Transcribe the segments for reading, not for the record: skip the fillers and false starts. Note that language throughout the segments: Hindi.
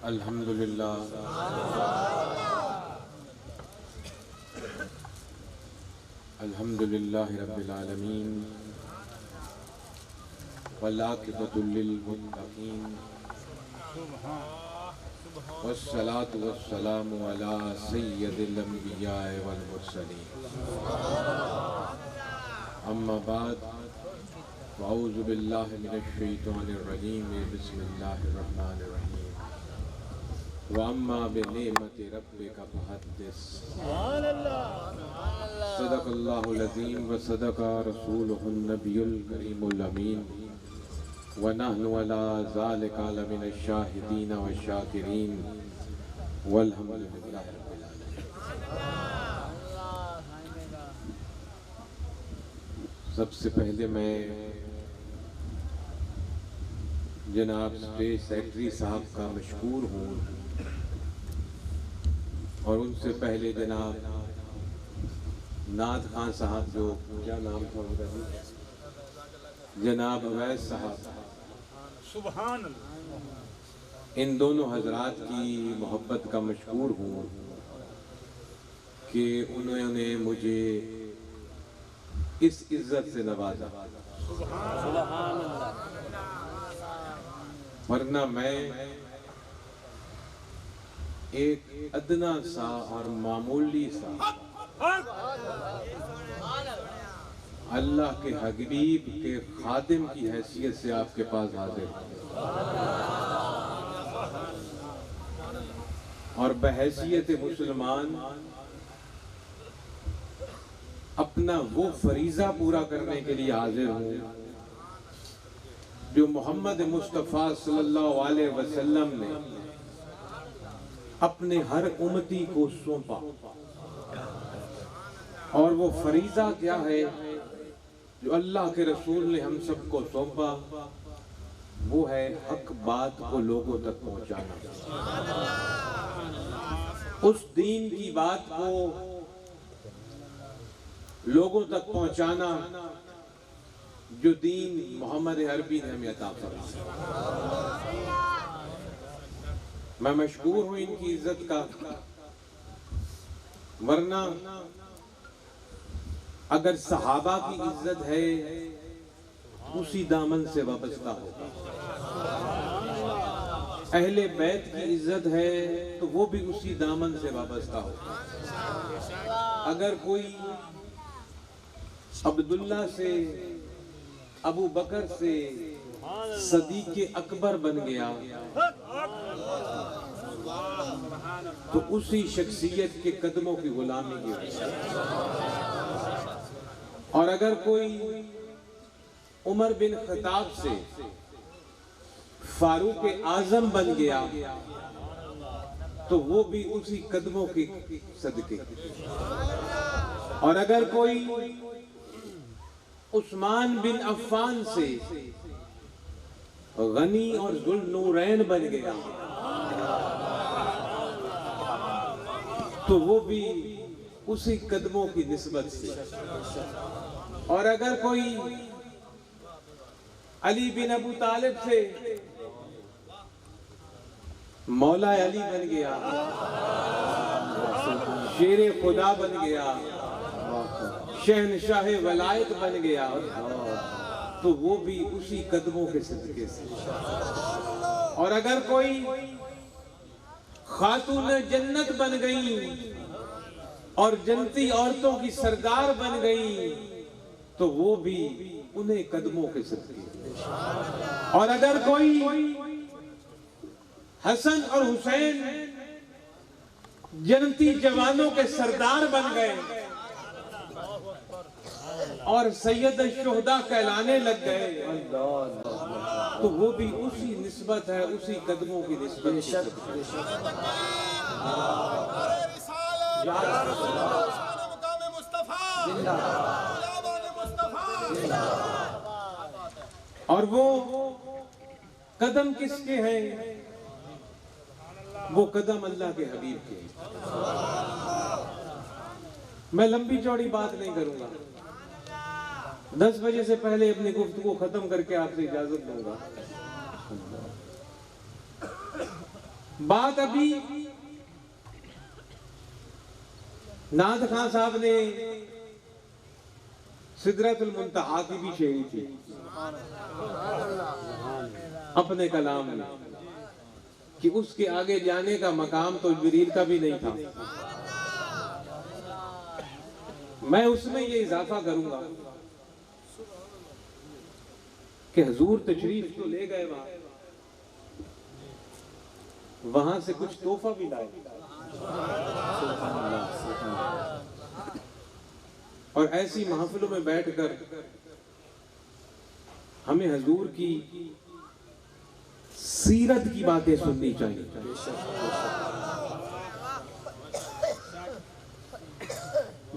अल्हम्दुलिल्लाह अल्हम्दुलिल्लाहि रब्बिल आलमीन वल आक़िबतु लिल मुत्तक़ीन वस्सलातु वस्सलामु अला सय्यिदिल अंबिया वल मुरसलीन अम्मा बाद अऊज़ु बिल्लाहि मिनश शैतानिर रजीम बिस्मिल्लाहिर रहमानिर रहीम व अम्मा बिनिअमति रब्बिका फहद्दिस सदक़ल्लाहुल अज़ीम व सदक़ा रसूलुहुन नबियुल करीमुल अमीन व नहनु अला ज़ालिका लमिनश शाहिदीन व शाकिरीन वल्हम्दुलिल्लाहि रब्बिल आलमीन। सबसे पहले मैं जनाब स्टेज सेक्रेटरी साहब का मशकूर हूँ और उनसे पहले जनाब नाथ खान साहब, जो क्या नाम था उनका, जनाब अवैस साहब, सुभान अल्लाह, इन दोनों हजरात की मोहब्बत का मशकूर हूँ कि उन्होंने मुझे इस इज्जत से नवाजा, वरना मैं एक अदना सा और मामूली सा अल्लाह के हबीब के खादिम की हैसियत से आपके पास हाजिर हूं और बहैसियत मुसलमान अपना वो फरीज़ा पूरा करने के लिए हाजिर हूँ जो मोहम्मद मुस्तफ़ा सल्लल्लाहु अलैहि वसल्लम ने अपने हर उम्मती को सौंपा। और वो फरीज़ा क्या है जो अल्लाह के रसूल ने हम सबको सौंपा? वो है हक बात को लोगों तक पहुंचाना, उस दीन की बात को लोगों तक पहुंचाना जो दीन मोहम्मद अरबी ने हमें अता फरमाया। मैं मशकूर हूँ इनकी इज्जत का, वरना अगर सहाबा की इज्जत है उसी दामन से वाबस्ता होगा, अहले बैत की इज्जत है तो वो भी उसी दामन से वाबस्ता होगा। अगर कोई अब्दुल्ला से, अबू बकर से सदीक़े अकबर बन गया तो उसी शख्सियत के कदमों की गुलामी की वजह। और अगर कोई उमर बिन खत्ताब से फारूक आजम बन गया तो वो भी उसी कदमों के सदके। और अगर कोई उस्मान बिन अफ़्फ़ान से गनी और ज़ुल्नूरैन बन गया तो वो भी उसी कदमों की निस्बत से। और अगर कोई अली बिन अबू तालिब से मौला अली बन गया, शेरे खुदा बन गया, शहनशाह वलायत बन गया तो वो भी उसी कदमों के सदके से। और अगर कोई खातून जन्नत बन गई और जन्नती औरतों की सरदार बन गई तो वो भी उन्हें कदमों के सदके। और अगर कोई हसन और हुसैन जन्नती जवानों के सरदार बन गए और सैयद शुहदा कहलाने लग गए तो वो भी उसी निस्बत है, उसी कदमों की निस्बत। और वो कदम किसके हैं? वो कदम अल्लाह के हबीब के। मैं लंबी चौड़ी बात नहीं करूंगा, 10 बजे से पहले अपनी गुफ्तगू खत्म करके आपसे इजाजत दूंगा। बात अभी नाद खान साहब ने सिदरतुल मुंतहा की भी शेरी थी अपने कलाम में कि उसके आगे जाने का मकाम तो जिब्रील का भी नहीं था। मैं उसमें ये इजाफा करूंगा कि हुजूर तशरीफ तो ले गए, वहां से कुछ तोहफा भी लाए और ऐसी महफिलों में बैठकर हमें हुजूर की सीरत की बातें सुननी चाहिए।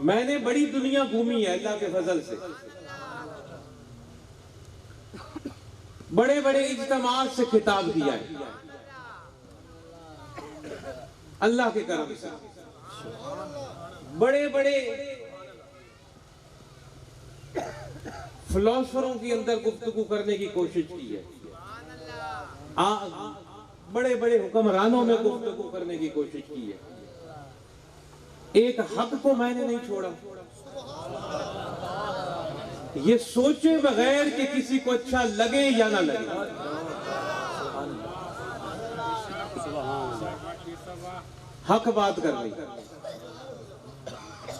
मैंने बड़ी दुनिया घूमी है अल्लाह के फजल से, बड़े बड़े इज्तिमात से खिताब किया है अल्लाह के करम से, बड़े बड़े फिलोसफरों के अंदर गुफ्तगू करने की कोशिश की है, बड़े बड़े हुक्मरानों में गुफ्तगू करने की कोशिश की है। एक हक को मैंने नहीं छोड़ा, ये सोचे बगैर कि किसी को अच्छा लगे या ना लगे। हक बात कर रही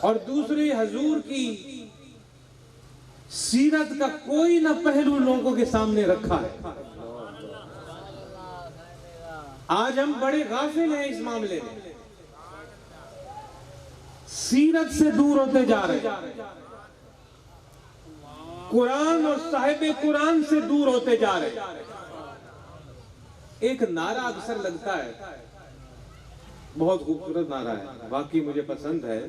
और दूसरे हुजूर की सीरत का कोई ना पहलू लोगों के सामने रखा है। आज हम बड़े गाफिल हैं इस मामले में, सीरत से दूर होते जा रहे हैं, कुरान और साहिब कुरान से दूर होते जा रहे हैं। एक नारा अक्सर लगता है, बहुत खूबसूरत नारा है, वाकई मुझे पसंद है।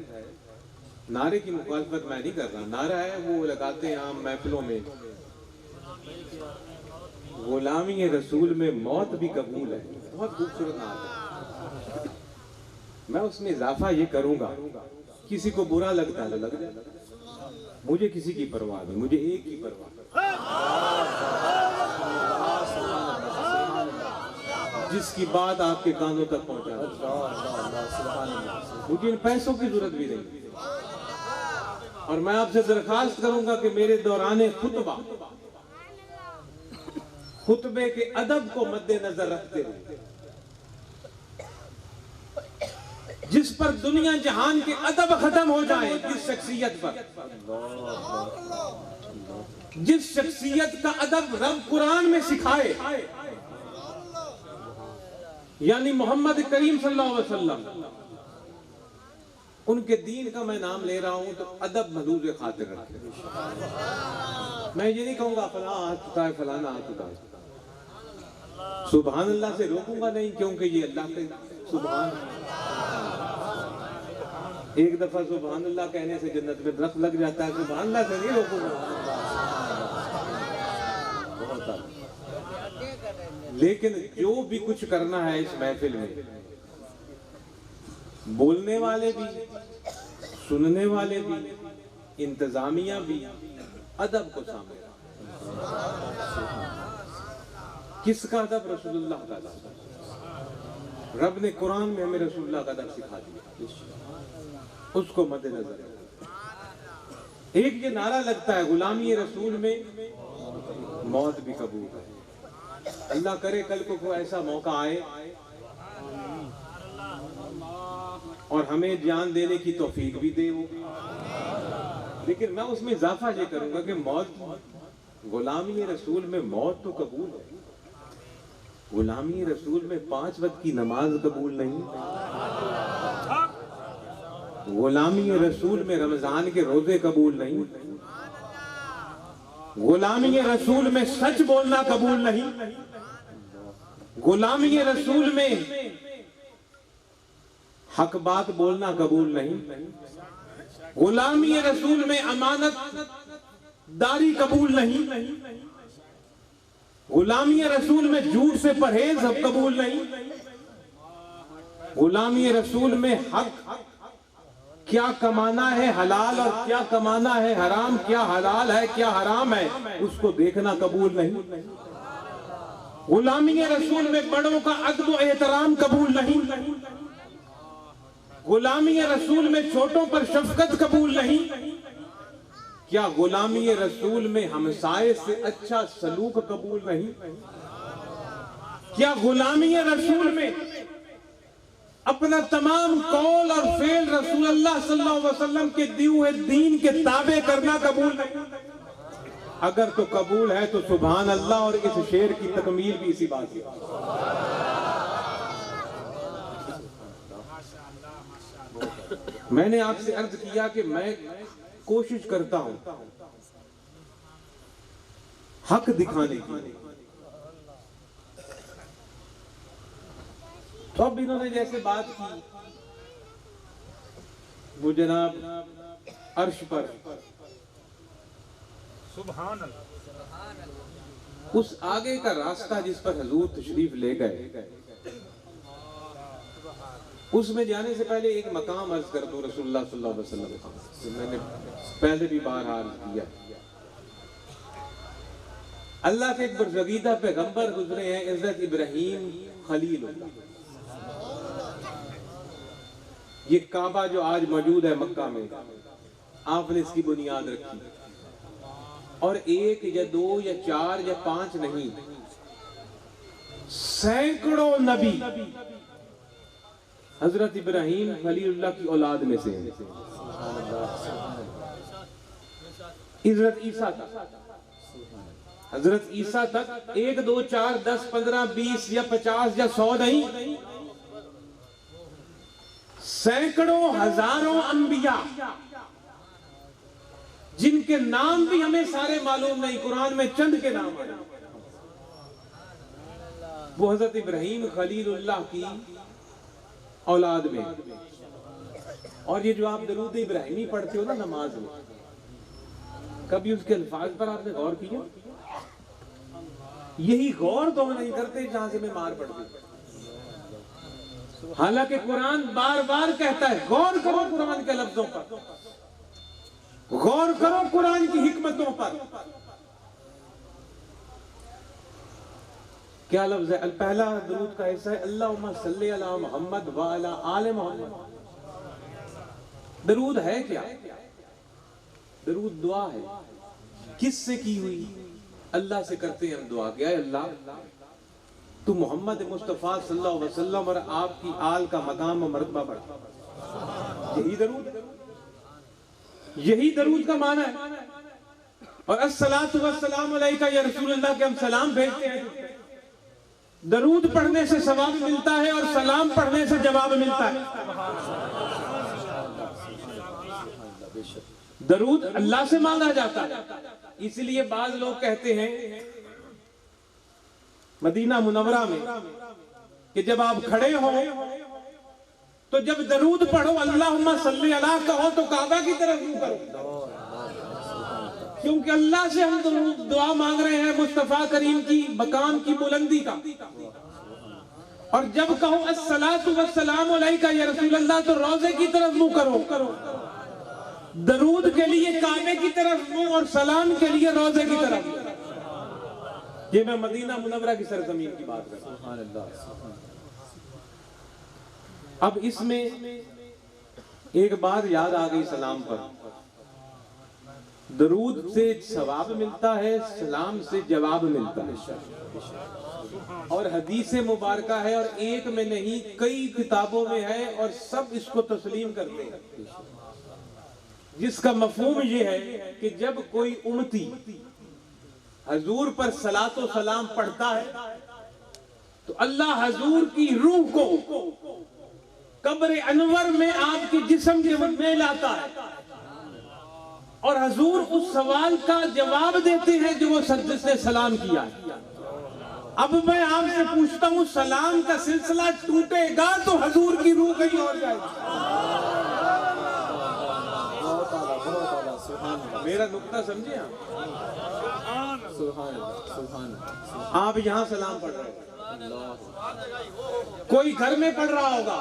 नारे की मुखालफत मैं नहीं कर रहा, नारा है वो लगाते हैं आम महफिलों में, गुलामी रसूल में मौत भी कबूल है। बहुत खूबसूरत नारा है। मैं उसमें इजाफा ये करूंगा, किसी को बुरा लगता है तो लग जाए, मुझे किसी की परवाह नहीं, मुझे एक ही परवाह, जिसकी बात आपके कानों तक पहुंचा। मुझे इन पैसों की जरूरत भी नहीं, और मैं आपसे दरखास्त करूंगा कि मेरे दौरान खुतबे के अदब को मद्देनजर रखते हुए, जिस पर दुनिया जहान के अदब खत्म हो जाए, जिस शख्सियत पर, जिस शख्सियत का अदब रब कुरान में सिखाए, यानी मोहम्मद करीम सल्लल्लाहु अलैहि वसल्लम, उनके दीन का मैं नाम ले रहा हूं तो अदब महदूद खातिर रखें। मैं ये नहीं कहूंगा फलां हाथ उठाए, फलाना हाथ उठाए, सुभान अल्लाह से रोकूंगा नहीं, क्योंकि ये अल्लाह के सुभान, एक दफा सुभान अल्लाह कहने से जन्नत में दरख्त लग जाता है, सुभान अल्लाह से नहीं रोकूंगा। लेकिन जो भी कुछ करना है इस महफिल में, बोलने वाले भी, सुनने वाले भी, इंतजामिया भी, अदब को सामने किसका अदब? रसूलुल्लाह का अदब। रब ने कुरान में हमें रसूलुल्लाह का अदब सिखा दिया, उसको मद्देनजर। एक ये नारा लगता है, गुलामी रसूल में मौत भी कबूल है। अल्लाह करे कल को कोई ऐसा मौका आए और हमें जान देने की तौफीक भी दे वो, लेकिन मैं उसमें इजाफा ये करूंगा कि मौत, गुलामी रसूल में मौत तो कबूल है, गुलामी रसूल में 5 वक्त की नमाज कबूल नहीं, गुलामी रसूल में रमजान के रोजे कबूल नहीं, गुलामी रसूल में सच बोलना कबूल नहीं, गुलामी रसूल में हक बात बोलना कबूल नहीं, गुलामी रसूल में अमानत दारी कबूल नहीं, गुलामी रसूल में झूठ से परहेज कबूल नहीं, गुलामी रसूल में हक क्या कमाना है हलाल और क्या कमाना है हराम, क्या हलाल है क्या हराम है, उसको देखना कबूल नहीं, गुलामी रसूल में बड़ों का अदब व एहतराम कबूल गुलामी रसूल में छोटों पर शफकत कबूल नहीं? क्या गुलामी रसूल में हमसाए से अच्छा सलूक कबूल नहीं? क्या गुलामी रसूल में अपना तमाम कौल और फेल रसूलुल्लाह सल्लल्लाहु अलैहि वसल्लम के दिए हुए दीन के ताबे करना कबूल नहीं? अगर तो कबूल है तो सुभान अल्लाह, और इस शेर की तकमील भी इसी बात है। मैंने आपसे अर्ज किया कि मैं कोशिश करता हूं हक दिखाने की, तो अब इन्होंने जैसे बात की वो जनाब अर्श पर, सुभान अल्लाह, उस आगे का रास्ता जिस पर हुजूर तशरीफ ले गए, उसमें जाने से पहले एक मकाम अर्ज कर दो रसूलुल्लाह सल्लल्लाहु अलैहि वसल्लम का। मैंने पहले भी बार अर्ज किया, अल्लाह के एक बरज़गीदा पैगंबर गुजरे हैं, हज़रत इब्राहीम खलीलुल्लाह। ये काबा जो आज मौजूद है मक्का में, आपने इसकी बुनियाद रखी, और एक या दो या चार या पांच नहीं, सैकड़ों नबी हजरत इब्राहीम खलीलुल्लाह की औलाद में से हैं। हजरत ईसा तक, हजरत ईसा तक 1 2 4 10 15 20 या 50 या 100 नहीं, सैकड़ों हजारों अंबिया जिनके नाम भी हमें सारे मालूम नहीं, कुरान में चंद के नाम है, वो हजरत इब्राहीम खलीलुल्लाह की औलाद में। और ये जो आप दरूद इब्राहिमी पढ़ते हो ना नमाज में, कभी उसके अल्फाज पर आपने गौर किया? यही गौर तो हम नहीं करते जहां से मैं मार पड़ती। हालांकि कुरान बार बार कहता है गौर करो कुरान के लफ्जों पर, गौर करो कुरान की हिकमतों पर। क्या लफ्ज है? पहला दरूद का हिस्सा है अल्लाहुम्मा सल्ली अला मुहम्मद व अला आले मोहम्मद। दरूद है क्या? दरूद दुआ है। किससे की हुई? अल्लाह से करते हैं हम दुआ। क्या है? अल्लाह तू मोहम्मद मुस्तफ़ा सल्लल्लाहु अलैहि वसल्लम और आपकी आल का मकाम और मर्तबा बढ़ा। यही दरूद, यही दरूद का माना है। और अस्सलातु वस्सलामु अलैका या रसूलल्लाह के हम सलाम भेजते हैं। दरूद पढ़ने से सवाब मिलता है और सलाम पढ़ने से जवाब मिलता है। दरूद अल्लाह से मांगा जाता है। इसलिए बाज लोग कहते हैं मदीना मुनव्वरा में कि जब आप खड़े हो तो जब दरूद पढ़ो अल्लाहुम्मा सल्ली अला कहो तो काबा की तरफ मुंह करो, क्योंकि अल्लाह से हम दुआ मांग रहे हैं मुस्तफा करीम की मकाम की बुलंदी का। और जब कहो अस्सलातु वस्सलामु अलैका या रसूलल्लाह तो रोजे की तरफ मुंह करो। दरूद के लिए काबे की तरफ मुंह और सलाम के लिए रोजे की तरफ। ये मैं मदीना मुनव्वरा की सरजमीन की बात कर रहा हूं। अब इसमें एक बात याद आ गई सलाम पर। दरूद से सवाब मिलता है, सलाम से जवाब मिलता है। और हदीस मुबारका है, और एक में नहीं कई किताबों में है, और सब इसको तस्लीम करते हैं, जिसका मफहूम ये है कि जब कोई उम्मती हजूर पर सलातो सलाम पढ़ता है तो अल्लाह हजूर की रूह को कब्र अनवर में आपके जिस्म के में लाता है, और हजूर उस सवाल का जवाब देते हैं जो वो सज्जद से सलाम किया है। अब मैं आपसे पूछता हूं, सलाम का सिलसिला टूटेगा तो हजूर की रूह कहीं और जाएगी। मेरा नुक्ता समझे आप यहां सलाम पढ़ रहे हैं, कोई घर में पढ़ रहा होगा,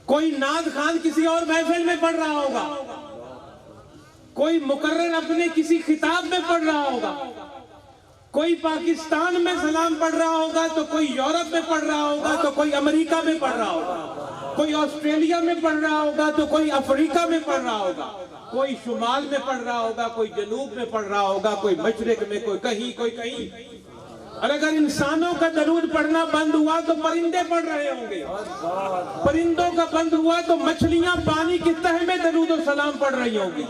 कोई नाद खान किसी और महफिल में पढ़ रहा होगा, कोई मुकर्रर अपने किसी खिताब में पढ़ रहा होगा, कोई पाकिस्तान में सलाम पढ़ रहा होगा, तो कोई यूरोप में पढ़ रहा होगा, तो कोई अमेरिका में पढ़ रहा होगा, कोई ऑस्ट्रेलिया में पढ़ रहा होगा तो कोई अफ्रीका में पढ़ रहा होगा, कोई शुमाल में पढ़ रहा होगा, कोई जनूब में पढ़ रहा होगा, कोई मशरिक में, कोई कहीं। और अगर इंसानों का दरूद पढ़ना बंद हुआ तो परिंदे पढ़ रहे होंगे, परिंदों का बंद हुआ तो मछलियां पानी की तह में दरूद और सलाम पढ़ रही होंगी,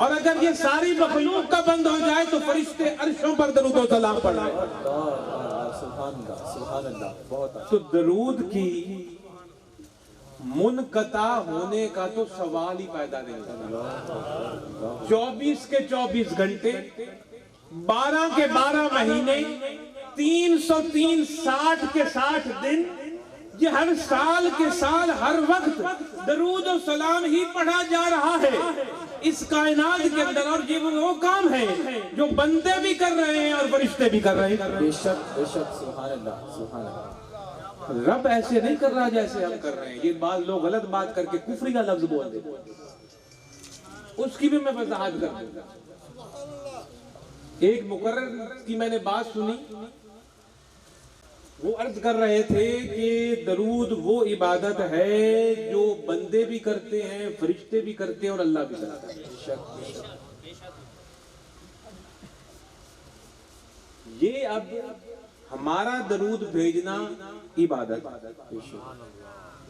और अगर ये सारी मखलूक का बंद हो जाए तो फरिश्ते अर्शों पर दरूद और सलाम पढ़ रहे हैं। तो दरूद की मुनकता होने का तो सवाल ही पैदा नहीं होता। 24 के 24 घंटे, 12 के 12 महीने, 303 60 के 60 दिन, ये हर साल के साल हर वक्त दरूद और सलाम ही पढ़ा जा रहा है इस कायनात के अंदर। और ये वो काम है जो बंदे भी कर रहे हैं और फरिश्ते भी कर रहे हैं। बेशक बेशक, सुभान अल्लाह, सुभान अल्लाह। रब ऐसे नहीं कर रहा जैसे हम कर रहे हैं। ये बात लोग गलत बात करके कुफरी का लफ्ज बोल देते, उसकी भी मैं वजाहत कर दूंगा। एक मुकर्रर की मैंने बात सुनी, वो अर्ज कर रहे थे कि दरूद वो इबादत है जो बंदे भी करते हैं, फरिश्ते भी करते हैं और अल्लाह भी करता है। ये अब हमारा दरूद भेजना इबादत,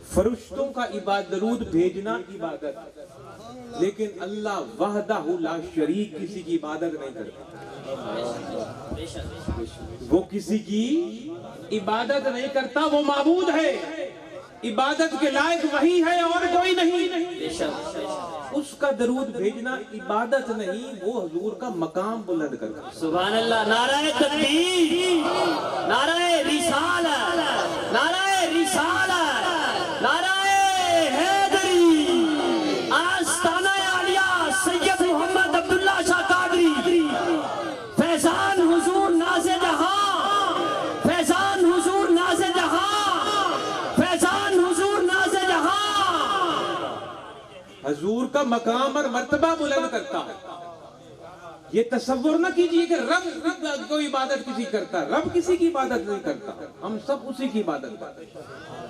फरिश्तों का दरूद भेजना इबादत, लेकिन अल्लाह वहदहु ला शरीक किसी की इबादत नहीं करता। वो किसी की इबादत नहीं करता, वो माबूद है, इबादत के लायक वही है और कोई नहीं। उसका दरूद भेजना इबादत नहीं, वो हुजूर का मकाम बुलंद करता। सुभान अल्लाह। नाराए तकबीर, नाराए रिसालत, नाराए रिसालत, नाराए हैदरी, आस्ताना आलिया सैयद मोहम्मद अब्दुल्ला शाह कादरी, फैजान हुजूर नाज़े जहां, फैजान हुजूर नाज़े जहां, फैजान हुजूर नाज़े जहां। हुजूर का मकाम और मर्तबा बुलंद करता है। ये तसव्वुर न कीजिए कि रब कोई इबादत किसी करता है। रब किसी की इबादत नहीं करता, हम सब उसी की इबादत करते हैं।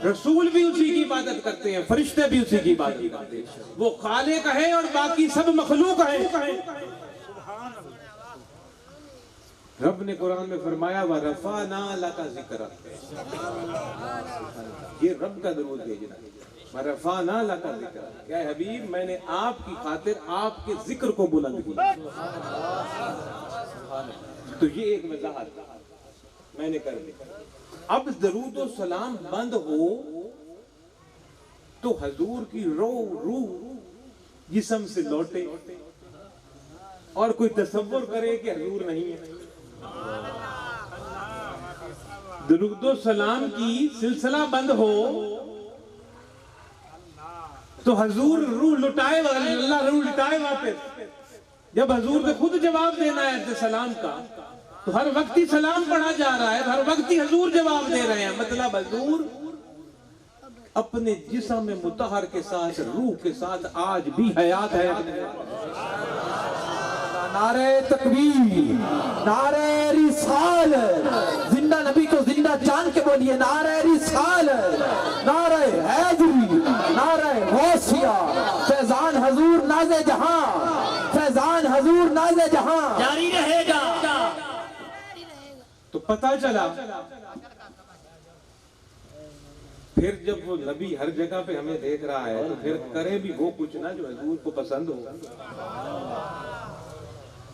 रसूल भी उसी की इबादत करते हैं, फरिश्ते भी उसी की इबादत करते हैं। वो खालिक है और बाकी सब मखलूक है। रब ने कुरान में फरमाया व रफ़अना लका ज़िक्रक, ये रब का दरूद भेजना। रफ़अना लका ज़िक्रक, क्या हबीब मैंने आपकी खातिर आपके जिक्र को बुलंद किया। तो ये एक वजाहत मैंने कर दी। अब दरूद और सलाम बंद हो तो हुजूर की रूह जिस्म से लौटे और कोई तसव्वुर करे कि हुजूर नहीं है। दरूद और सलाम की सिलसिला बंद हो तो हुजूर रूह लुटाए, अल्लाह रूह लुटाए वापस। जब हुजूर को खुद जवाब देना है सलाम का, तो हर वक्त ही सलाम पढ़ा जा रहा है, हर वक्त ही हुजूर जवाब दे रहे हैं। मतलब हुजूर अपने जिस्म में मुतहर के साथ, रूह के साथ आज भी हयात है। नारे तकबीर, नारे रिसालत, जिंदा नबी को जिंदा जान के बोलिए नारे रिसालत, नारे हैदरी, नारे गौसिया, फैजान हुजूर नाज़े जहां, फैजान हुजूर नाज़े जहां जारी रहेगा। तो पता चला फिर जब वो नबी हर जगह पे हमें देख रहा है तो फिर करें भी वो कुछ ना जो हुजूर को पसंद हो।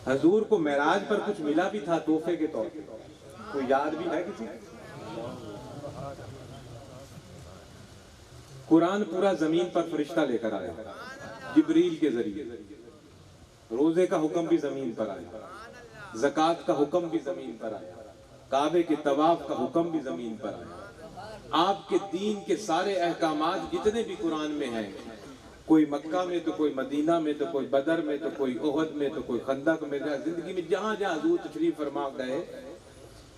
हुजूर को मेराज पर कुछ मिला भी था तोहफे के तौर पे, कोई याद भी है किसी? कुरान पूरा जमीन पर फरिश्ता लेकर आया जिब्रील के जरिए। रोजे का हुक्म भी जमीन पर आया, ज़कात का हुक्म भी जमीन पर आया, काबे के तवाफ का हुक्म भी जमीन पर आया। आपके दीन के सारे अहकामात जितने भी कुरान में हैं, कोई मक्का में तो कोई मदीना में तो कोई बदर में तो कोई ओहद में तो कोई खंदक में, जिंदगी में जहां जहां हुजूर तशरीफ फरमा गए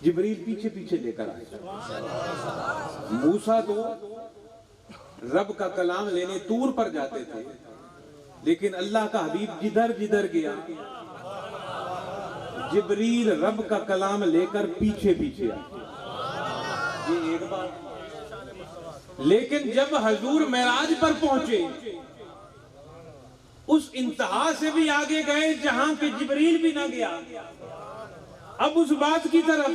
जिब्रील पीछे पीछे लेकर आए। मूसा तो रब का कलाम लेने तूर पर जाते थे, लेकिन अल्लाह का हबीब जिधर जिधर गया जिब्रील रब का कलाम लेकर पीछे पीछे आए। ये एक बात। लेकिन जब हजूर मेराज पर पहुंचे, उस इंतहा से भी आगे गए जहां के जिब्रील भी ना गया। अब उस बात की तरफ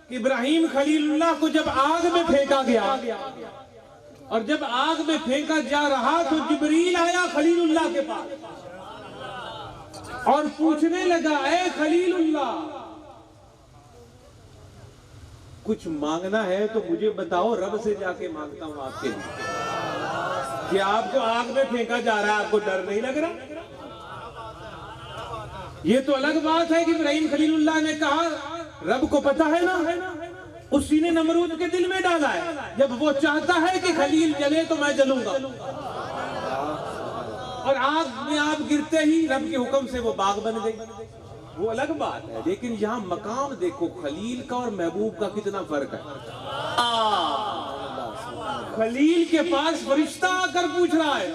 कि इब्राहिम खलीलुल्लाह को जब आग में फेंका गया, और जब आग में फेंका जा रहा तो जिब्रील आया खलीलुल्लाह के पास और पूछने लगा, ऐ खलीलुल्लाह, कुछ मांगना है तो मुझे बताओ, रब से जाके मांगता हूं आपके लिए। कि आपको आग में फेंका जा रहा है, आपको डर नहीं लग रहा? ये तो अलग बात है कि इब्राहिम खलीलुल्लाह ने कहा, रब को पता है ना, उसी ने नमरूद के दिल में डाला है, जब वो चाहता है कि खलील जले तो मैं जलूंगा। और आग में आप गिरते ही रब के हुक्म से वो बाग बन गई, वो अलग बात है। लेकिन यहाँ मकाम देखो, खलील का और महबूब का कितना फर्क है। खलील के पास फरिश्ता आकर पूछ रहा है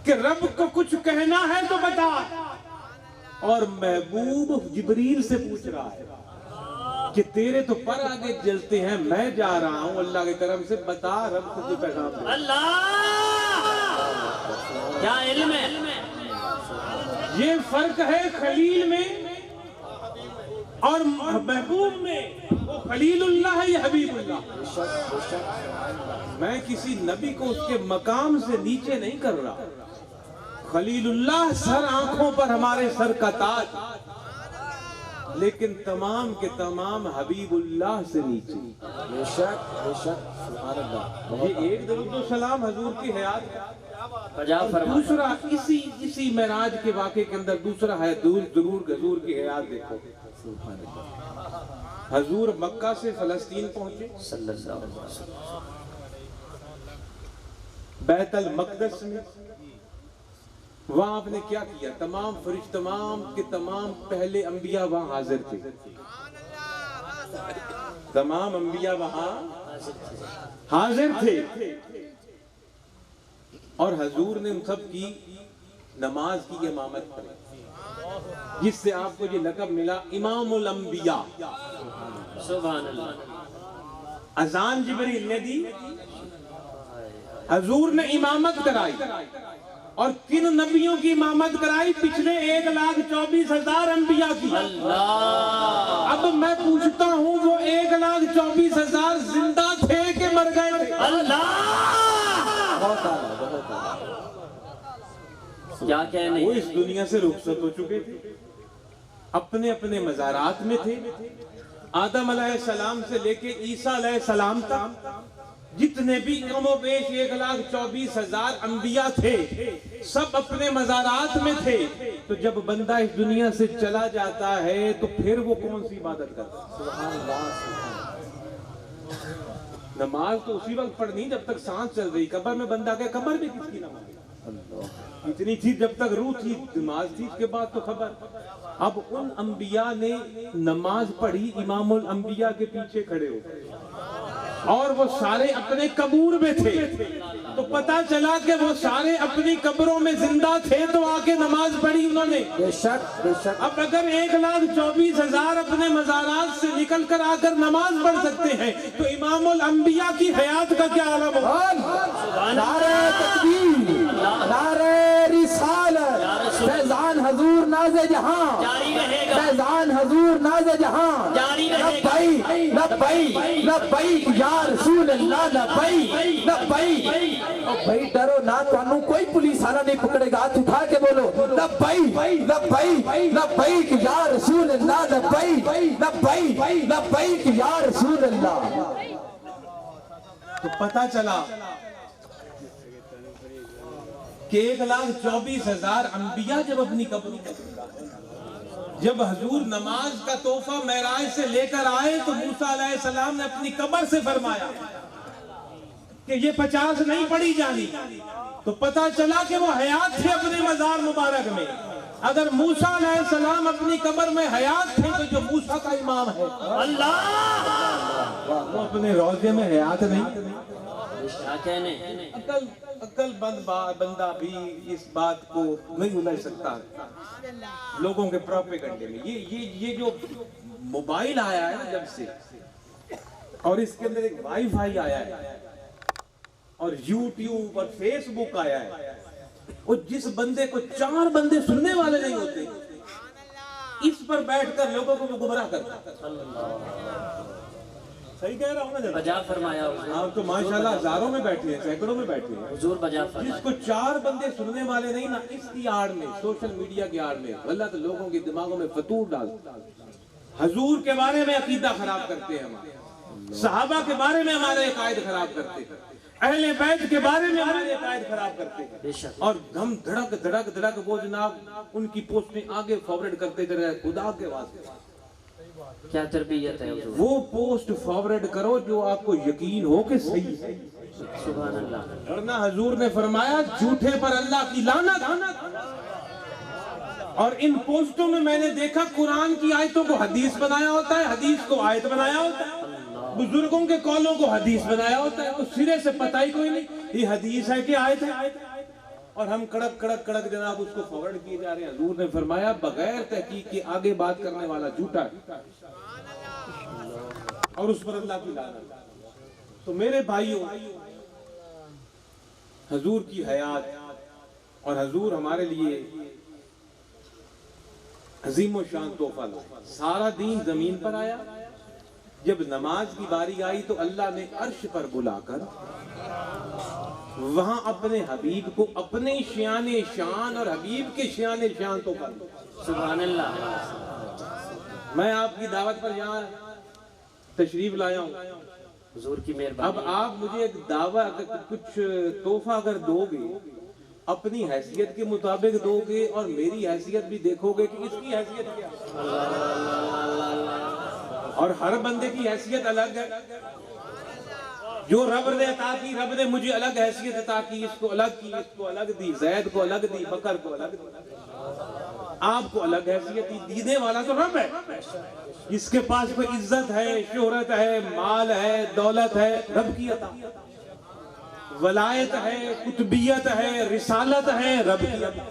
कि रब को कुछ कहना है तो बता, और महबूब जिब्रील से पूछ रहा है कि तेरे तो पर आगे जलते हैं, मैं जा रहा हूं अल्लाह की तरफ से, बता रब को कोई पैगाम दे। अल्लाह क्या इल्म है। ये फर्क है खलील में और महबूब में। वो खलीलुल्लाह है, ये हबीबुल्लाह। मैं किसी नबी को उसके मकाम से नीचे नहीं कर रहा। खलीलुल्लाह सर आंखों पर हमारे सर का ताज, लेकिन तमाम के तमाम हबीबुल्लाह से नीचे। बेशक बेशक, सुभान अल्लाह। ये एक दरूद सलाम हजूर की हयात, और दूसरा इसी मेराज के वाक़े के अंदर दूसरा है जरूर गजूर की हयात। देखो हजूर मक्का से फलस्तीन पहुंचे, बैतुल मक़दस में। वहां आपने क्या किया, तमाम के तमाम पहले अंबिया वहां हाजिर थे। तमाम अंबिया वहां हाजिर थे और हजूर ने उन सब की नमाज की इमामत करी, जिससे आपको ये लक़ब मिला इमामुल अंबिया। सुभान अल्लाह। अजान जिब्रील ने दी, हजूर ने इमामत कराई। और किन नबियों की इमामत कराई? पिछले 1,24,000 अंबिया की। अल्लाह। अब मैं पूछता हूँ, वो 1,24,000 जिंदा थे कि मर गए थे? अल्लाह क्या कहने। वो इस दुनिया से रुखसत हो चुके थे, अपने अपने मज़ारात में थे। आदम अलैहिस्सलाम से लेके ईसा अलैहिस्सलाम तक जितने भी कमो बेश 1,24,000 अंबिया थे, सब अपने मज़ारात में थे। तो जब बंदा इस दुनिया से चला जाता है तो फिर वो कौन सी इबादत करता है? सुभान अल्लाह। नमाज तो उसी वक्त पढ़नी जब तक सांस चल रही। कब्र में बंदा गया, कब्र में किसकी नमाज? इतनी थी जब तक रूह थी, नमाज थी, इसके बाद तो खबर। अब उन अंबिया ने नमाज पढ़ी, इमामुल अंबिया के पीछे खड़े हो गए, और वो सारे अपने कबूर में थे। तो पता चला कि वो सारे अपनी कब्रों में जिंदा थे, तो आके नमाज पढ़ी उन्होंने। बेशक बेशक। अब अगर 1,24,000 अपने मज़ारात से निकल कर आकर नमाज पढ़ सकते हैं, तो इमामुल अंबिया की हयात का क्या आलम होगा? नारे तकबीर, नारे रिसालत, फैजान हजूर नाज़े जहां, जारी रहेगा, फैजान हजूर नाज़े जहां, जारी रहेगा। लब्बैक लब्बैक लब्बैक या रसूल अल्लाह, लब्बैक लब्बैक। भाई डरो ना, कानू कोई पुलिस वाला नहीं पकड़ेगा। हाथ उठा के बोलो लब्बैक लब्बैक लब्बैक या रसूल अल्लाह, लब्बैक लब्बैक लब्बैक या रसूल अल्लाह। तो पता चला कि 1,24,000 अंबिया जब अपनी कब्र, जब हजूर नमाज का तोहफा मेराज से लेकर आए, तो मूसा अलैहिस्सलाम ने अपनी कब्र से फरमाया कि ये 50 नहीं पड़ी जानी। तो पता चला कि वो हयात थे अपने मजार मुबारक में। अगर मूसा अलैहिस्सलाम अपनी कब्र में हयात थे, तो जो मूसा का इमाम है अल्लाह, वो अपने रोजे में हयात नहीं। क्या कहने। अक्लमंद बंदा भी इस बात को नहीं उलझ सकता लोगों के प्रोपेगेंडे में। ये जो मोबाइल आया है ना, जब से और इसके अंदर एक वाईफाई आया है और यूट्यूब और फेसबुक आया है। और जिस बंदे को 4 बंदे सुनने वाले नहीं होते, इस पर बैठकर लोगों को वो गुमराह करता है। सही कह रहा हूँ ना? बजा फरमाया हुजूर। आप तो माशाल्लाह हजारों में बैठे हैं, सैकड़ों में बैठे हैं। हुजूर बजा फरमाया। जिसको 4 बंदे सुनने वाले नहीं ना, इसकी आड़ में, सोशल मीडिया की आड़ में अल्लाह तो लोगों के दिमागों में फतूर डालता है। हजूर के बारे में अकीदा खराब करते हैं, हमारे सहाबा के बारे में हमारे अकायद खराब करते हैं, अहले बैत के बारे में हमारे अकायद खराब करते हैं। और हम धड़क धड़क धड़क वो जनाब उनकी पोस्टें आगे फॉरवर्ड करते जा रहे हैं। खुदा के वास्ते क्या तरबियत है हुजूर। वो पोस्ट फॉरवर्ड करो जो आपको यकीन हो कि सही है। सुभान अल्लाह। वरना हजूर ने फरमाया झूठे पर अल्लाह की लानत। और इन पोस्टों में मैंने देखा कुरान की आयतों को हदीस बनाया होता है, हदीस को आयत बनाया होता है, बुजुर्गों के कौलों को हदीस बनाया होता है। उस सिरे से पता ही कोई नहीं ये हदीस है कि आयत है। और हम कड़क कड़क कड़क जनाब उसको फॉरवर्ड किए जा रहे हैं। हजूर ने फरमाया बगैर तहकीक के आगे बात करने वाला झूठा है और उस पर अल्लाह की लानत। तो मेरे भाइयों, हजूर की हयात और हजूर हमारे लिए अजीम शान तोहफा लाए। सारा दीन जमीन पर आया। जब नमाज की बारी आई तो अल्लाह ने अर्श पर बुलाकर वहां अपने हबीब को अपने शाने शान और हबीब के शाने शान तोहफा दिया। सुभान अल्लाह। मैं आपकी दावत पर यहाँ तशरीफ लाया हूँ। हुजूर की मेहरबानी। अब आप मुझे एक दावा कुछ तोहफा अगर दोगे, अपनी हैसियत के मुताबिक दोगे और मेरी हैसियत भी देखोगे कि इसकी हैसियत क्या है। और हर बंदे की हैसियत अलग है। जो रब ने अता की, रब ने मुझे अलग हैसियत अता की, इसको अलग की, इसको अलग दी, जैद को अलग दी, बकर को अलग दी, आपको अलग हैसियत दी। दीने वाला तो रब है। जिसके पास कोई इज्जत है, शोहरत है, माल है, दौलत है, रब की अता। वलायत है, कुतबियत है, रिसालत है, रब की अता।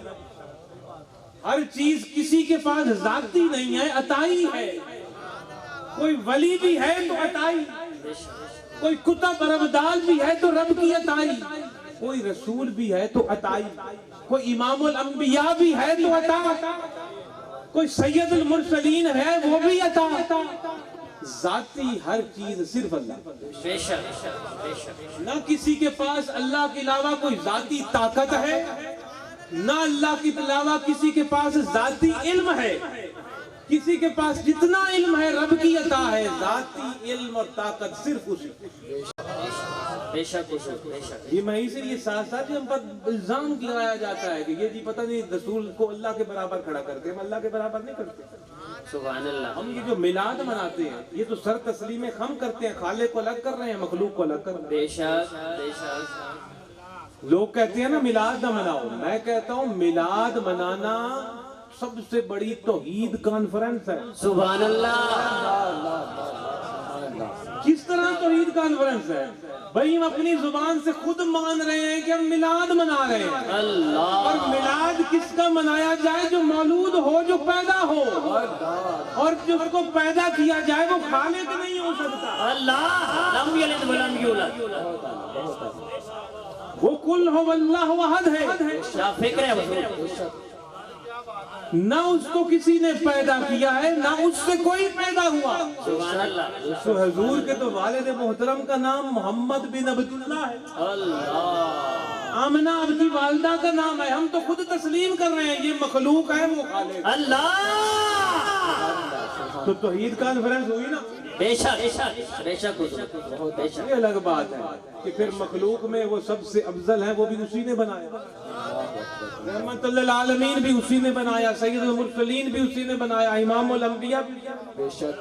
हर चीज किसी के पास जाती नहीं है, अताई है। कोई वली भी है तो अताई, कोई कुतब रबदाल भी है तो रब की अताई, कोई रसूल भी है तो अताई, कोई इमामुल अंबिया भी है तो अता, कोई सैयदुल मुरसलीन है वो भी अता। जाती हर चीज सिर्फ अल्लाह। बेशक। ना किसी के पास अल्लाह के अलावा कोई जाती ताकत है, ना अल्लाह के अलावा किसी के पास जाती इल्म है। किसी के पास जितना इल्म है रब की अता है, जाती इल्म और ताकत सिर्फ उसी। बेशक बेशक। ये मैं इसीलिए साथ साथ हम पर इल्जाम लगाया जाता है कि ये जी पता नहीं रसूल को अल्लाह के बराबर खड़ा करते, हम अल्लाह के बराबर नहीं करते। सुभान अल्लाह। हम ये जो मिलाद मनाते हैं ये तो सर तस्लीम खम करते हैं, खाले को अलग कर रहे हैं, मखलूक को अलग कर रहे हैं। बेशक बेशक। लोग कहते हैं ना मिलाद ना मनाओ, मैं कहता हूँ मिलाद मनाना सबसे बड़ी तौहीद कॉन्फ्रेंस है। सुभान अल्लाह। किस तरह तौहीद कॉन्फ्रेंस है भाई? हम अपनी जुबान से खुद मान रहे हैं कि हम मिलाद मना रहे हैं। अल्लाह। और मिलाद किसका मनाया जाए? जो मौलूद हो, जो पैदा हो, और जिसको पैदा किया जाए वो खालिक नहीं हो सकता। अल्लाह। लम यलिद वलम यूलद। वो कुल हो अल्लाह वहद है। क्या फिक्र है हुजूर? ना उसको किसी ने पैदा किया है, ना उससे कोई पैदा हुआ। सुभान अल्लाह। तो हजूर के तो वालिद मोहतरम का नाम मोहम्मद बिन अब्दुल्लाह है। अल्लाह। आमना आपकी वालिदा का नाम है। हम तो खुद तस्लीम कर रहे हैं ये मखलूक है, वो खालिक। अल्लाह। तो तौहीद कॉन्फ्रेंस हुई ना। बेशक बेशक हुजूर। बेशक। ये अलग बात है कि फिर मखलूक में वो सबसे अफजल है, वो भी उसी ने बनाया। रहमतुल्लिल आलमीन भी उसी ने बनाया, सैयदुल मुरसलीन भी उसी ने बनाया, इमामुल अंबिया भी। बेशक।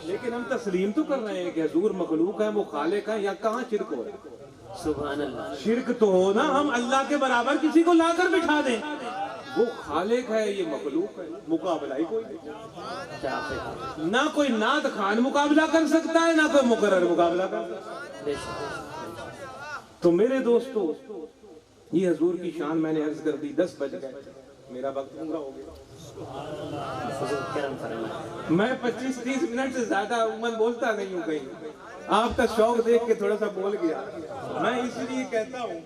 लेकिन हम तस्लीम तो कर रहे हैं कि हजूर मखलूक है, वो खालिक है। या कहाँ शिरक हो रहा है? सुभान अल्लाह। शिरक तो हो ना हम अल्लाह के बराबर किसी को लाकर बिठा दें। वो खालिक है, ये मखलूक है, मुकाबला ही कोई नहीं। ना कोई नात खान मुकाबला कर सकता है, ना कोई मुकर्रर मुकाबला कर सकता है। तो मेरे दोस्तों, ये हजूर की शान मैंने अर्ज कर दी। 10 बज गए, मेरा वक्त पूरा हो गया। हुजूर करम फरमाए। मैं 25-30 मिनट से ज्यादा उमन बोलता नहीं हूँ कहीं, आपका शौक देख के थोड़ा सा बोल गया। मैं इसलिए कहता हूँ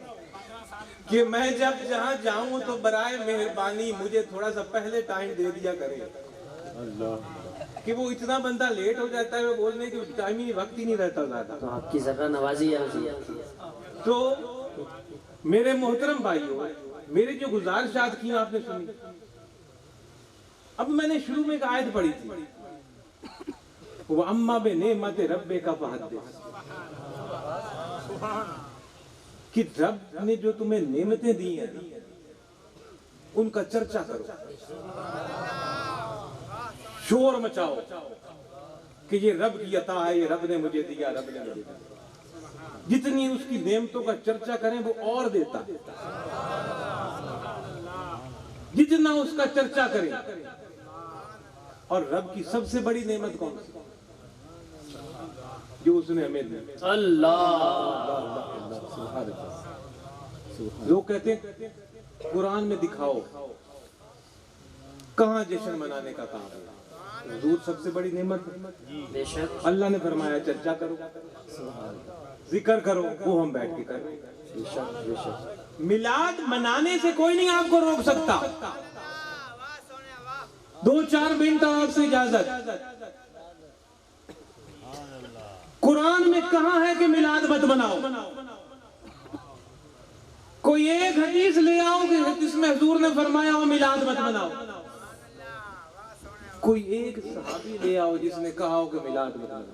कि मैं जब जहाँ जाऊँ तो बराए मेहरबानी मुझे थोड़ा सा पहले टाइम दे दिया करे। कि वो इतना बंदा लेट हो जाता है, वो बोलने की टाइम ही वक्त ही नहीं रहता ज्यादा। तो आपकी जर्रा नवाजी है हुजूर। तो मेरे मोहतरम भाइयों, मेरी जो गुजारिशात की आपने सुनी। अब मैंने शुरू में एक आयत पढ़ी थी, वो अम्मा बे नेमत रब्बे का फहद्दिस, कि रब ने जो तुम्हें नेमतें दी हैं उनका चर्चा करो, शोर मचाओ कि ये रब की अता है, ये रब ने मुझे दिया, रब ने मुझे दिया। जितनी उसकी नेमतों का चर्चा करें वो और देता, जितना उसका चर्चा करें। और रब की सबसे बड़ी नेमत कौन सी? जो उसने हमें दी। लोग कहते हैं कुरान में दिखाओ कहां जश्न मनाने का काम है। हुजूर सबसे बड़ी नेमत बेशक अल्लाह ने फरमाया चर्चा करो, जिक्र करो, वो हम बैठ के करें। मिलाद मनाने से कोई नहीं आपको रोक सकता। 2-4 मिनट आपसे इजाजत। कुरान में कहा है कि मिलाद मत मनाओ? कोई एक हदीस ले आओ कि जिसमें हुजूर ने फरमाया हो मिलाद मत मनाओ। कोई एक सहाबी ले आओ जिसने कहा हो कि मिलाद मत मनाओ।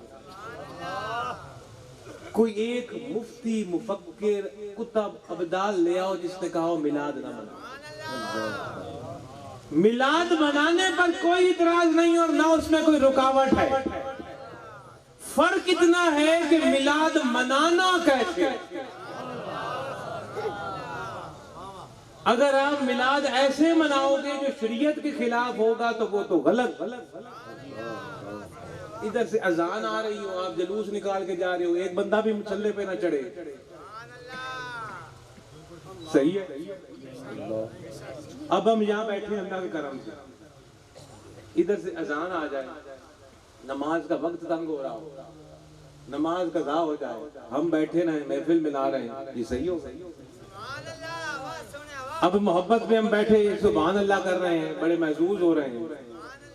कोई एक मुफ्ती मुफक्किर कुतब अबदाल ले आओ जिसने कहा हो मिलाद ना मनाओ। मिलाद मनाने पर कोई इतराज नहीं और ना उसमें कोई रुकावट है। फर्क इतना है कि मिलाद मनाना कैसे। अगर आप मिलाद ऐसे मनाओगे जो शरीयत के खिलाफ होगा तो वो तो गलत। इधर से अजान आ रही हो, आप जुलूस निकाल के जा रहे हो, एक बंदा भी मुसल्ले पे ना चढ़े, सही है? अब हम यहाँ बैठे अल्लाह के करम से, इधर से अजान आ जाए, नमाज का वक्त तंग हो रहा हो, नमाज कज़ा हो जाए, हम बैठे रहे महफिल मिला रहे हैं, ये सही हो? अब मोहब्बत में हम बैठे सुभान अल्लाह कर रहे हैं, बड़े महसूस हो रहे हैं,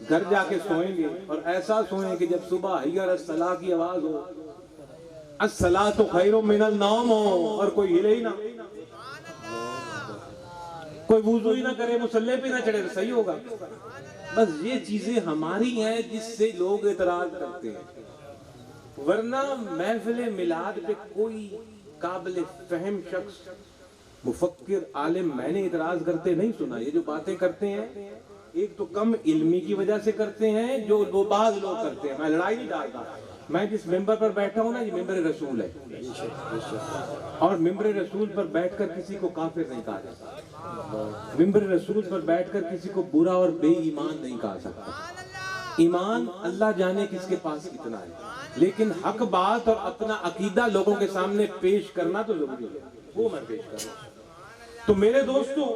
घर जाके सोएंगे और ऐसा सोएं कि जब सुबह हय्यर अस्सलाह की आवाज हो, अस्सलाह तो खैरुम मिनल नौम हो और कोई हिले ही ना, कोई वुजू ही ना करे, मुसल्ले पे ना चढ़े, तो सही होगा? बस ये चीजें हमारी हैं जिससे लोग इतराज करते हैं, वरना महफिल मिलाद पे कोई काबिल फहम शख्स मुफक्किर आलिम मैंने इतराज करते नहीं सुना। ये जो बातें करते हैं एक तो कम इल्मी की वजह से करते हैं, जो वो बाज लोग करते हैं। मैं लड़ाई नहीं डालता, मैं जिस मेंबर पर बैठा हूँ ना, ये मेंबर रसूल है और मेंबर रसूल पर बैठकर किसी को काफिर नहीं कहा जाता। मेंबर रसूल पर बैठकर किसी को बुरा और बेईमान नहीं कहा सकता। ईमान अल्लाह जाने किसके पास कितना है, लेकिन हक बात और अपना अकीदा लोगों के सामने पेश करना तो जरूरी है, वो मैं पेश करूँ। तो मेरे दोस्तों,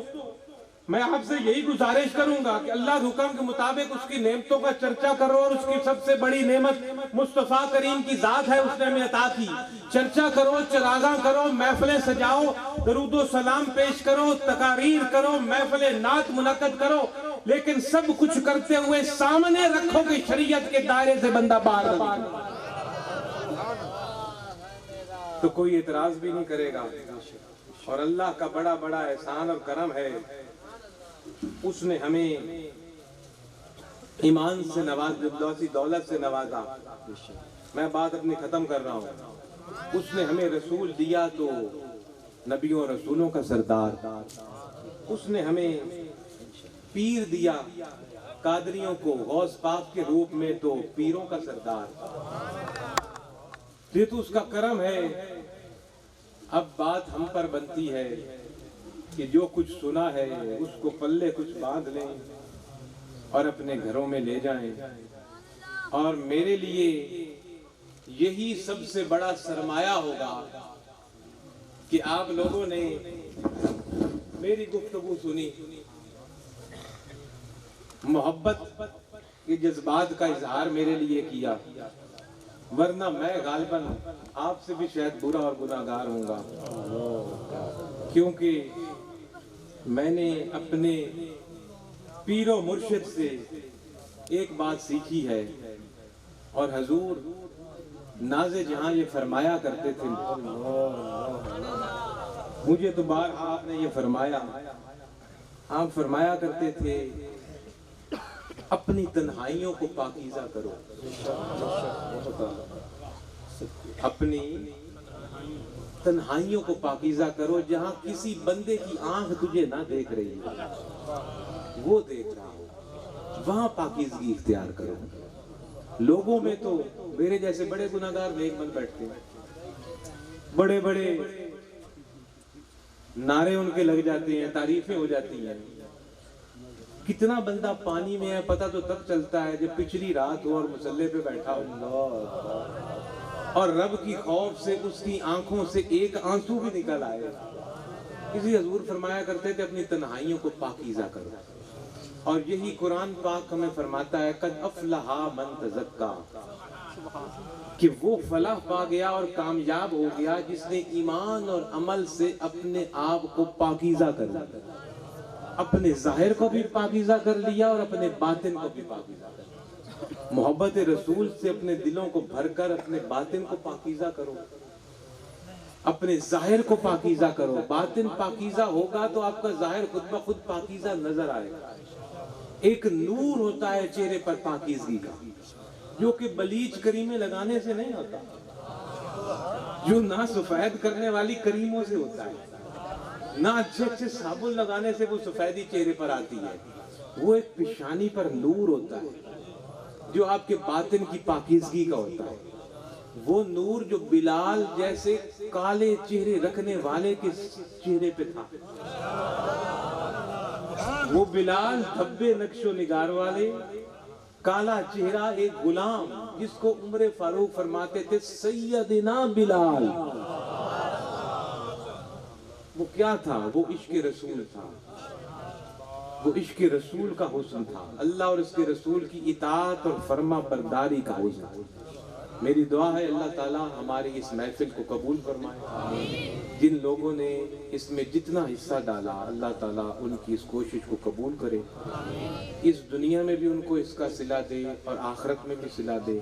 मैं आपसे यही गुजारिश करूंगा कि अल्लाह के हुक्म के मुताबिक उसकी नेमतों का चर्चा करो और उसकी सबसे बड़ी नेमत मुस्तफा करीम की जात है, उसने हमें अता की। चर्चा करो, चरागा करो, महफिलें सजाओ, दरूद व सलाम पेश करो, तकारीर करो, महफिलें नात मुनक्कद करो, लेकिन सब कुछ करते हुए सामने रखो कि शरीयत के दायरे से बंदा बाहर ना, तो कोई एतराज भी नहीं करेगा। और अल्लाह का बड़ा बड़ा एहसान और करम है, उसने हमें ईमान से नवाजा, दौलत से नवाजा। मैं बात अपनी खत्म कर रहा हूँ। उसने हमें रसूल दिया तो नबियों रसूलों का सरदार, उसने हमें पीर दिया कादरियों को गौस पाक के रूप में तो पीरों का सरदार। ये तो उसका करम है। अब बात हम पर बनती है कि जो कुछ सुना है उसको पल्ले कुछ बांध लें और अपने घरों में ले जाएं। और मेरे लिए यही सबसे बड़ा सरमाया होगा कि आप लोगों ने मेरी गुफ्तगू सुनी, मोहब्बत के जज्बात का इजहार मेरे लिए किया, वरना मैं गालिबन आपसे भी शायद बुरा और गुनाहगार होऊंगा, क्योंकि मैंने अपने पीरो मुर्शिद से एक बात सीखी है। और हजूर नाज़े जहां ये फरमाया करते थे, मुझे तो बार आपने ये फरमाया, आप फरमाया करते थे अपनी तन्हाइयों को पाकीज़ा करो, अपनी तन्हाइयों को पाकीज़ा करो। जहां किसी बंदे की आंख तुझे ना देख रही हो, वो देख रहा हो, वहां पाकीज़गी इख्तियार करो। लोगों में तो मेरे जैसे बड़े गुनाहगार नेक बन बैठते हैं, बड़े बड़े नारे उनके लग जाते हैं, तारीफें हो जाती हैं। कितना बंदा पानी में है पता तो तब चलता है जब पिछली रात हो और मुसल्ले पे बैठा हो और रब की खौफ से उसकी आंखों से एक आंसू भी निकल आए। इसी हजूर फरमाया करते थे अपनी तन्हाइयों को पाकीज़ा करो। और यही कुरान पाक हमें फरमाता है कद अफलहा मन तज़क्का, कि वो फलाह पा गया और कामयाब हो गया जिसने ईमान और अमल से अपने आप को पाकीज़ा कर लिया, अपने जाहिर को भी पाकीज़ा कर लिया और अपने बातिन को भी पाकीज़ा कर लिया। मोहब्बत रसूल से अपने दिलों को भरकर अपने बातिन को पाकीज़ा करो, अपने जाहिर को पाकीज़ा करो। बातिन पाकीज़ा होगा तो आपका जाहिर खुद ब खुद पाकीज़ा नजर आएगा। एक नूर होता है चेहरे पर पाकीज़गी का, जो कि बलीच करीमें लगाने से नहीं होता, जो ना सफेद करने वाली करीमों से होता है, ना अच्छे अच्छे साबुन लगाने से वो सफेदी चेहरे पर आती है। वो एक पेशानी पर नूर होता है जो आपके बातिन की पाकीज़गी का होता है। वो नूर जो बिलाल जैसे काले चेहरे रखने वाले के चेहरे पे था, वो बिलाल धब्बे नक्शो निगार वाले, काला चेहरा, एक गुलाम जिसको उमर फारूक फरमाते थे सैयदना बिलाल। वो क्या था? वो इश्क रसूल था, वो इश्क रसूल का हुस्न था, अल्लाह और उसके रसूल की इताअत और फर्मा बरदारी का हुस्न। मेरी दुआ है अल्लाह ताला हमारी इस महफिल को कबूल फरमाए। जिन लोगों ने इसमें जितना हिस्सा डाला अल्लाह ताला उनकी इस कोशिश को कबूल करे, इस दुनिया में भी उनको इसका सिला दे और आखिरत में भी सिला दे।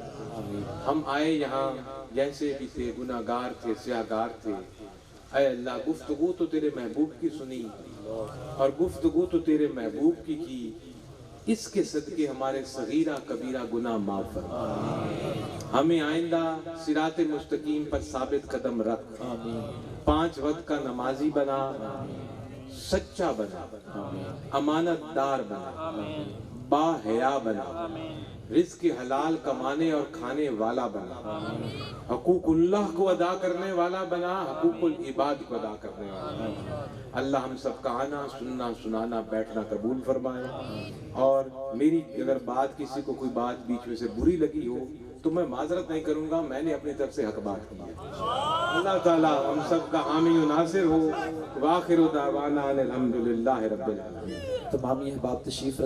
हम आए यहाँ जैसे भी थे, गुनाहगार थे, स्याहगार थे। ऐ अल्लाह गुफ्तगू तो तेरे महबूब की सुनी और गुफ्तगू तो तेरे महबूब की, इसके सदके हमारे सगीरा कबीरा गुनाह माफ फरमा। हमें आइंदा सिराते मुस्तकीम पर साबित कदम रख, 5 वक्त का नमाजी बना, सच्चा बना, अमानतदार बना, बाहया बना, रिज़्क़ हलाल कमाने और खाने वाला बना, हकूकुल्लाह को अदा करने वाला बना, हकूकुल इबाद को अदा करने वाला बना। अल्लाह हम सबका आना, सुनना, सुनाना, बैठना कबूल फरमाए। और मेरी अगर बात किसी को कोई बात बीच में से बुरी लगी हो तो मैं माजरत नहीं करूंगा, मैंने अपनी तरफ से हक बात की है। अल्लाह ताला हम सब का हामी व नासिर हो। वाखिरु दावाना अनिल हम्दुलिल्लाहि रब्बिल आलमीन। तमाम ये बात तशरीफ